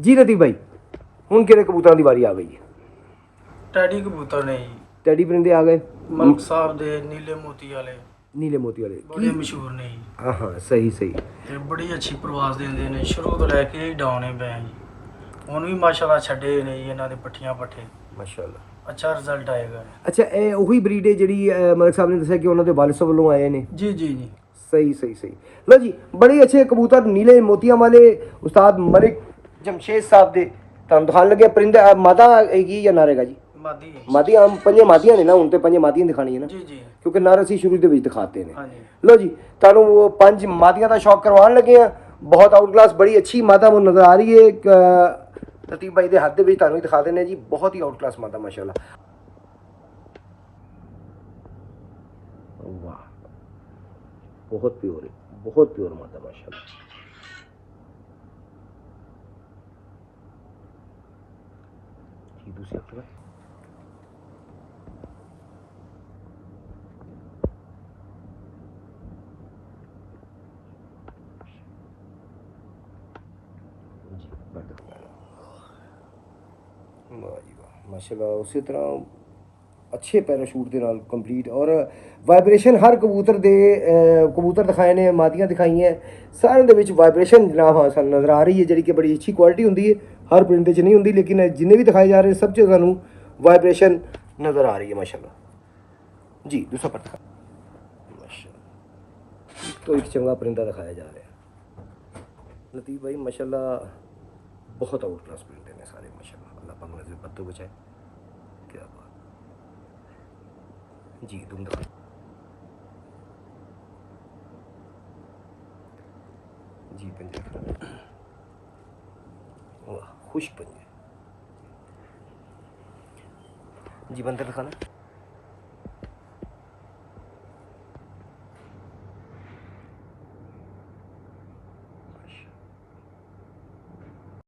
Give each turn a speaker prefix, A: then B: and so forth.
A: जी लतीफ भाई हुण किहड़े कबूतरां दी वारी आ गई है?
B: टैडी कबूतर ने जी,
A: टैडी परिंदे आ गए,
B: मलक साहब दे नीले मोती वाले
A: नीले मोती वाले
B: बड़े मशहूर ने जी
A: हाँ हाँ सही सही
B: ते बड़ी अच्छी प्रवास देंदे ने शुरू तो लैके ही डाउने पे जी ਹੁਣ ਵੀ ਮਾਸ਼ਾਅੱਲਾ ਛੱਡੇ ਨੇ ਜੀ ਇਹਨਾਂ ਦੇ ਪੱਠੀਆਂ ਪੱਠੇ
A: माशाअल्लाह।
B: ਅੱਛਾ ਰਿਜ਼ਲਟ ਆਏਗਾ
A: अच्छा ਇਹ ਉਹੀ ਬਰੀਡ ਹੈ ਜਿਹੜੀ ਮਲਕ ਸਾਹਿਬ ਨੇ ਦੱਸਿਆ ਕਿ ਉਹਨਾਂ ਦੇ ਵਾਲਿਦ ਸਾਹਿਬ ਵੱਲੋਂ ਆਏ ਨੇ?
B: ਜੀ ਜੀ ਜੀ
A: सही सही सही। लो जी बड़े अच्छे कबूतर नीले मोतियां वाले उस्ताद मलिक जमशेद साहब दे तुहानूं दिखाण लगे परिंदे मादा हैगी या नर हैगा जी?
B: ਮਾਦੀ
A: मादी आम पंजे मादियां ने ना हुण ते पंजे मादियां दिखाणी है ना
B: ਜੀ ਜੀ
A: क्योंकि नर ਅਸੀਂ शुरू ਦੇ ਵਿੱਚ ਦਿਖਾਤੇ ਨੇ।
B: ਹਾਂਜੀ
A: लो जी ਤੁਹਾਨੂੰ वो पंज मादियां ਦਾ शौक करवाण लगे हैं बहुत आउट क्लास बड़ी अच्छी मादा वो नज़र आ रही है लतीफ भाई ਦੇ ਹੱਥ ਦੇ ਵਿੱਚ ਤੁਹਾਨੂੰ ਹੀ ਦਿਖਾ ਦਿੰਦੇ ਜੀ बहुत ही आउट क्लास मादा माशाल्लाह। वाह बहुत प्योर है बहुत प्योर मादा माशाल्लाह। जी दूसरी हफ्ते जी माशाल्लाह उसी तरह अच्छे पैराशूट के नाल कंप्लीट और वाइब्रेशन हर कबूतर दे कबूतर दिखाए ने मादियां दिखाई हैं सारे दे विच वाइब्रेशन जनाब हाँ सानूं नज़र आ रही है जी कि बड़ी अच्छी क्वालिटी होंदी है हर परिंदे च नहीं होंदी लेकिन जिन्ने भी दिखाए जा रहे हैं सब च सानूं वाइब्रेशन नज़र आ रही है माशाल्लाह। जी दूसरा पर माशाल्लाह तो एक चंगा परिंदा दिखाया जा रहा है लतीफ भाई माशाल्लाह बहुत आउट क्लास परिंदे ने सारे माशाल्लाह अल्लाह पाक नज़र बद्दू बचाए। क्या बात जी तुम दिखा जी पंजे वाह खुश पंजे जी बंदर दिखाना।